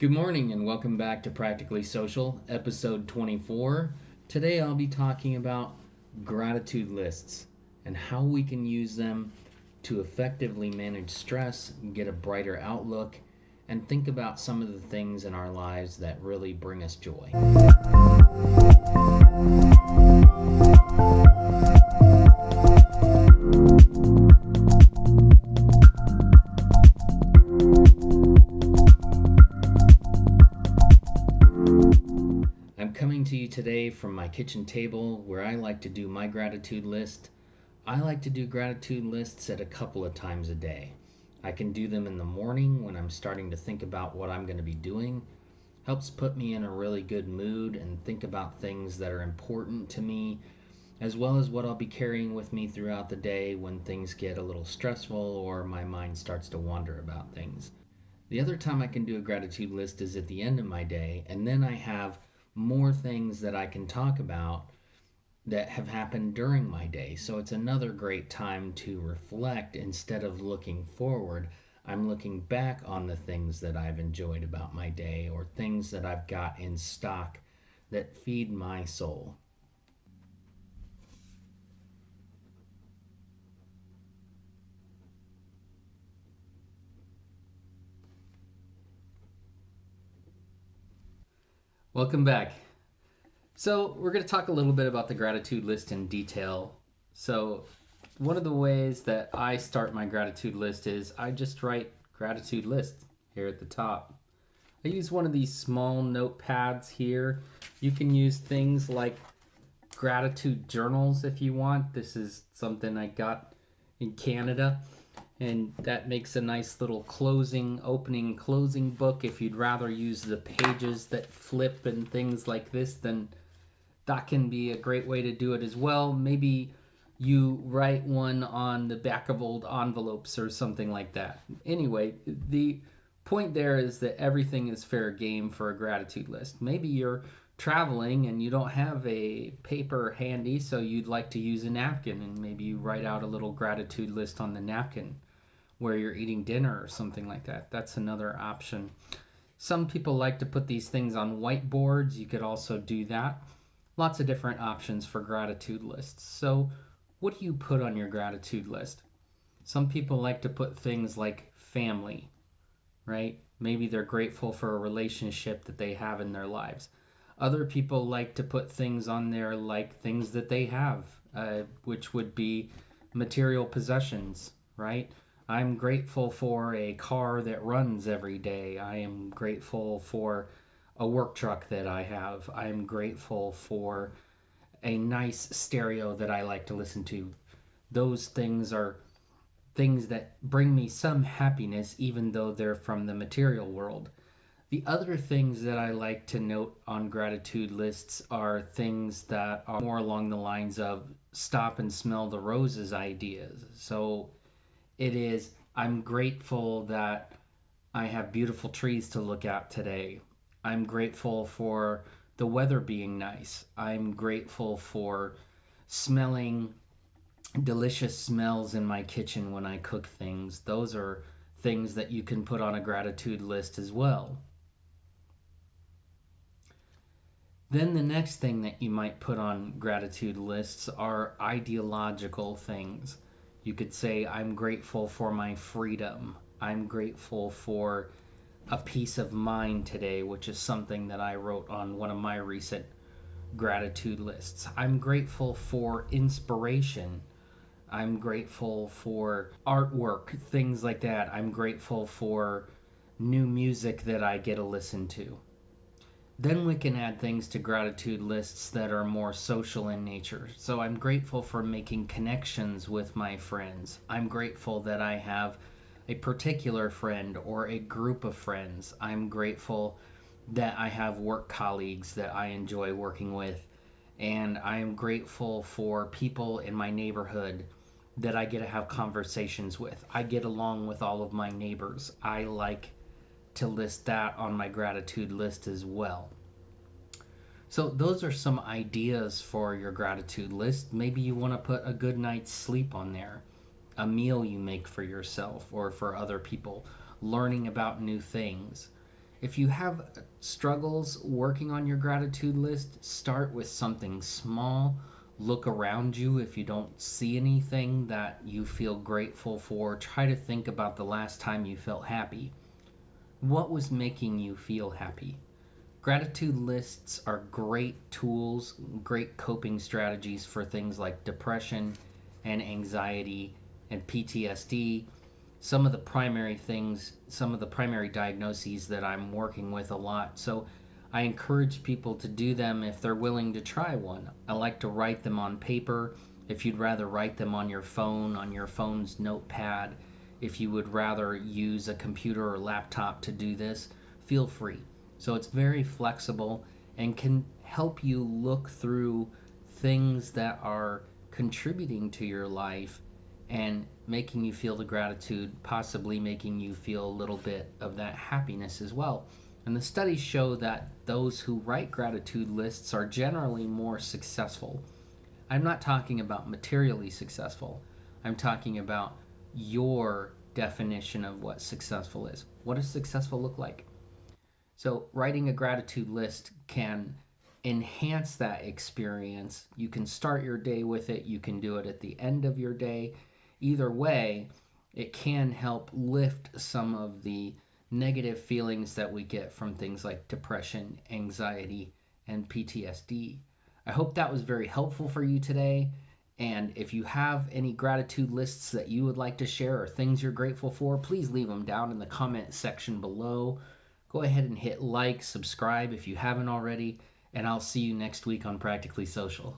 Good morning and welcome back to Practically Social, episode 24. Today I'll be talking about gratitude lists and how we can use them to effectively manage stress, get a brighter outlook, and think about some of the things in our lives that really bring us joy. I'm coming to you today from my kitchen table where I like to do my gratitude list. I like to do gratitude lists at a couple of times a day. I can do them in the morning when I'm starting to think about what I'm going to be doing. Helps put me in a really good mood and think about things that are important to me, as well as what I'll be carrying with me throughout the day when things get a little stressful or my mind starts to wander about things. The other time I can do a gratitude list is at the end of my day, and then I have more things that I can talk about that have happened during my day. So it's another great time to reflect instead of looking forward. I'm looking back on the things that I've enjoyed about my day or things that I've got in stock that feed my soul. Welcome back. So, we're going to talk a little bit about the gratitude list in detail. So, one of the ways that I start my gratitude list is I just write gratitude list here at the top. I use one of these small notepads here. You can use things like gratitude journals if you want. This is something I got in Canada, and that makes a nice little opening, closing book. If you'd rather use the pages that flip and things like this, then that can be a great way to do it as well. Maybe you write one on the back of old envelopes or something like that. Anyway, the point there is that everything is fair game for a gratitude list. Maybe you're traveling and you don't have a paper handy, so you'd like to use a napkin, and maybe you write out a little gratitude list on the napkin where you're eating dinner or something like that. That's another option. Some people like to put these things on whiteboards. You could also do that. Lots of different options for gratitude lists. So, what do you put on your gratitude list? Some people like to put things like family, right? Maybe they're grateful for a relationship that they have in their lives. Other people like to put things on there like things that they have, which would be material possessions, right? I'm grateful for a car that runs every day. I am grateful for a work truck that I have. I'm grateful for a nice stereo that I like to listen to. Those things are things that bring me some happiness, even though they're from the material world. The other things that I like to note on gratitude lists are things that are more along the lines of stop and smell the roses ideas. So it is, I'm grateful that I have beautiful trees to look at today. I'm grateful for the weather being nice. I'm grateful for smelling delicious smells in my kitchen when I cook things. Those are things that you can put on a gratitude list as well. Then the next thing that you might put on gratitude lists are ideological things. You could say, I'm grateful for my freedom. I'm grateful for a peace of mind today, which is something that I wrote on one of my recent gratitude lists. I'm grateful for inspiration. I'm grateful for artwork, things like that. I'm grateful for new music that I get to listen to. Then we can add things to gratitude lists that are more social in nature. So I'm grateful for making connections with my friends. I'm grateful that I have a particular friend or a group of friends. I'm grateful that I have work colleagues that I enjoy working with. And I'm grateful for people in my neighborhood that I get to have conversations with. I get along with all of my neighbors. I like to list that on my gratitude list as well. So those are some ideas for your gratitude list. Maybe you want to put a good night's sleep on there, a meal you make for yourself or for other people, learning about new things. If you have struggles working on your gratitude list, start with something small. Look around you. If you don't see anything that you feel grateful for, try to think about the last time you felt happy. What was making you feel happy? Gratitude lists are great tools, great coping strategies for things like depression and anxiety and PTSD. Some of the primary diagnoses that I'm working with a lot. So I encourage people to do them if they're willing to try one. I like to write them on paper. If you'd rather write them on your phone's notepad, if you would rather use a computer or laptop to do this, feel free. So it's very flexible and can help you look through things that are contributing to your life and making you feel the gratitude, possibly making you feel a little bit of that happiness as well. And the studies show that those who write gratitude lists are generally more successful. I'm not talking about materially successful. I'm talking about your definition of what successful is. What does successful look like? So, writing a gratitude list can enhance that experience. You can start your day with it, you can do it at the end of your day. Either way, it can help lift some of the negative feelings that we get from things like depression, anxiety, and PTSD. I hope that was very helpful for you today. And if you have any gratitude lists that you would like to share or things you're grateful for, please leave them down in the comment section below. Go ahead and hit like, subscribe if you haven't already, and I'll see you next week on Practically Social.